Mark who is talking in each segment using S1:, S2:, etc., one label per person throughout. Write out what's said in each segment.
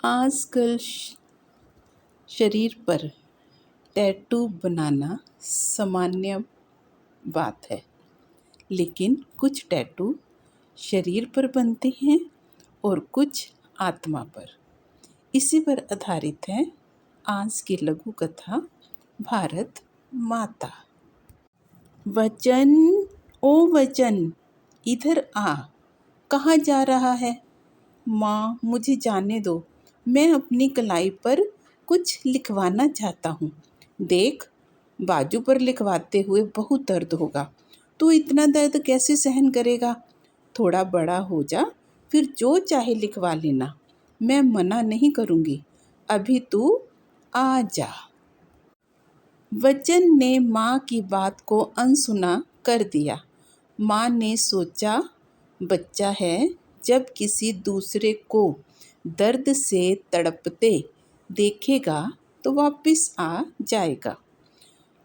S1: आजकल शरीर पर टैटू बनाना सामान्य बात है, लेकिन कुछ टैटू शरीर पर बनते हैं और कुछ आत्मा पर। इसी पर आधारित है आज की लघु कथा भारत माता। वचन, ओ वचन, इधर आ। कहाँ जा रहा है? माँ, मुझे जाने दो, मैं अपनी कलाई पर कुछ लिखवाना चाहता हूँ। देख, बाजू पर लिखवाते हुए बहुत दर्द होगा। तू इतना दर्द कैसे सहन करेगा? थोड़ा बड़ा हो जा, फिर जो चाहे लिखवा लेना। मैं मना नहीं करूँगी। अभी तू आ जा। वचन ने माँ की बात को अनसुना कर दिया। माँ ने सोचा, बच्चा है, जब किसी दूसरे को दर्द से तड़पते देखेगा तो वापस आ जाएगा।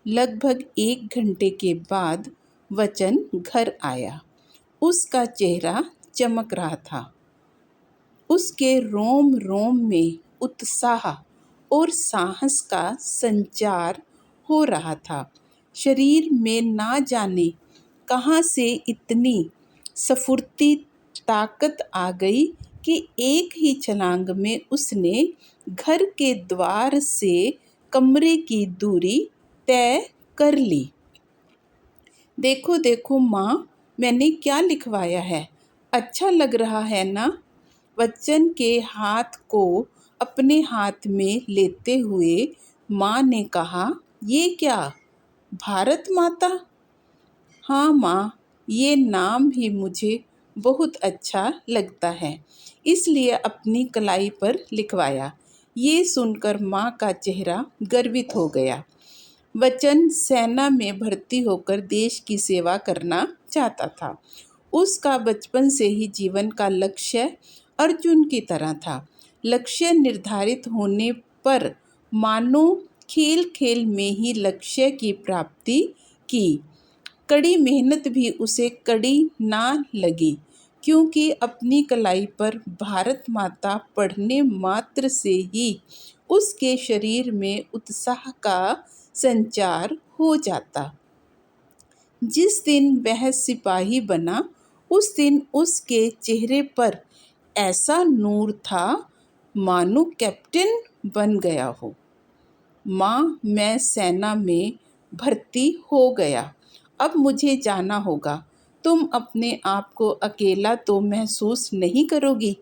S1: लगभग 1 घंटे के बाद वचन घर आया। उसका चेहरा चमक रहा था। उसके रोम रोम में उत्साह और साहस का संचार हो रहा था। शरीर में ना जाने कहाँ से इतनी स्फूर्ति, ताकत आ गई कि एक ही छलांग में उसने घर के द्वार से कमरे की दूरी तय कर ली। देखो देखो माँ, मैंने क्या लिखवाया है, अच्छा लग रहा है ना? वचन के हाथ को अपने हाथ में लेते हुए माँ ने कहा, ये क्या? भारत माता? हाँ माँ, ये नाम ही मुझे बहुत अच्छा लगता है, इसलिए अपनी कलाई पर लिखवाया। ये सुनकर माँ का चेहरा गर्वित हो गया। वचन सेना में भर्ती होकर देश की सेवा करना चाहता था। उसका बचपन से ही जीवन का लक्ष्य अर्जुन की तरह था। लक्ष्य निर्धारित होने पर मानो खेल खेल में ही लक्ष्य की प्राप्ति की। कड़ी मेहनत भी उसे कड़ी ना लगी, क्योंकि अपनी कलाई पर भारत माता पढ़ने मात्र से ही उसके शरीर में उत्साह का संचार हो जाता। जिस दिन वह सिपाही बना, उस दिन उसके चेहरे पर ऐसा नूर था मानो कैप्टन बन गया हो। माँ, मैं सेना में भर्ती हो गया, अब मुझे जाना होगा। तुम अपने आप को अकेला तो महसूस नहीं करोगी?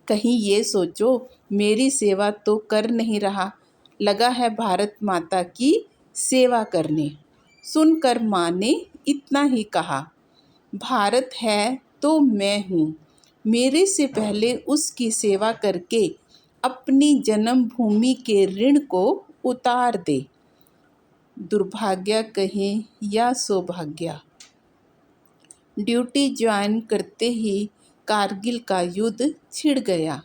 S1: कहीं ये सोचो, मेरी सेवा तो कर नहीं रहा, लगा है भारत माता की सेवा करने। सुनकर माँ ने इतना ही कहा, भारत है तो मैं हूँ। मेरे से पहले उसकी सेवा करके अपनी जन्मभूमि के ऋण को उतार दे। दुर्भाग्य कहें या सौभाग्य, ड्यूटी ज्वाइन करते ही कारगिल का युद्ध छिड़ गया।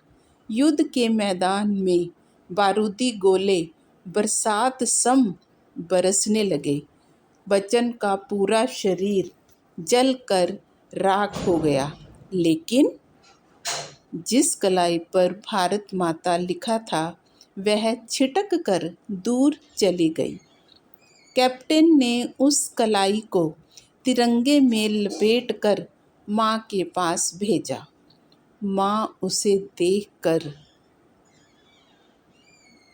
S1: युद्ध के मैदान में बारूदी गोले बरसात सम बरसने लगे। बच्चन का पूरा शरीर जलकर राख हो गया, लेकिन जिस कलाई पर भारत माता लिखा था वह छिटक कर दूर चली गई। कैप्टन ने उस कलाई को तिरंगे में लपेटकर माँ के पास भेजा। माँ उसे देखकर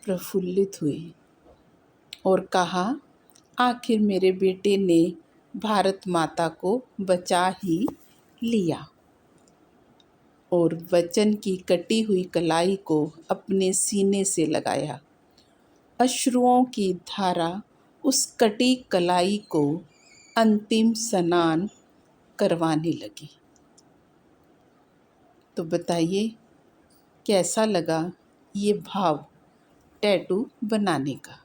S1: प्रफुल्लित हुई और कहा, आखिर मेरे बेटे ने भारत माता को बचा ही लिया। और वचन की कटी हुई कलाई को अपने सीने से लगाया। अश्रुओं की धारा उस कटी कलाई को अंतिम स्नान करवाने लगी। तो बताइए, कैसा लगा ये भाव टैटू बनाने का?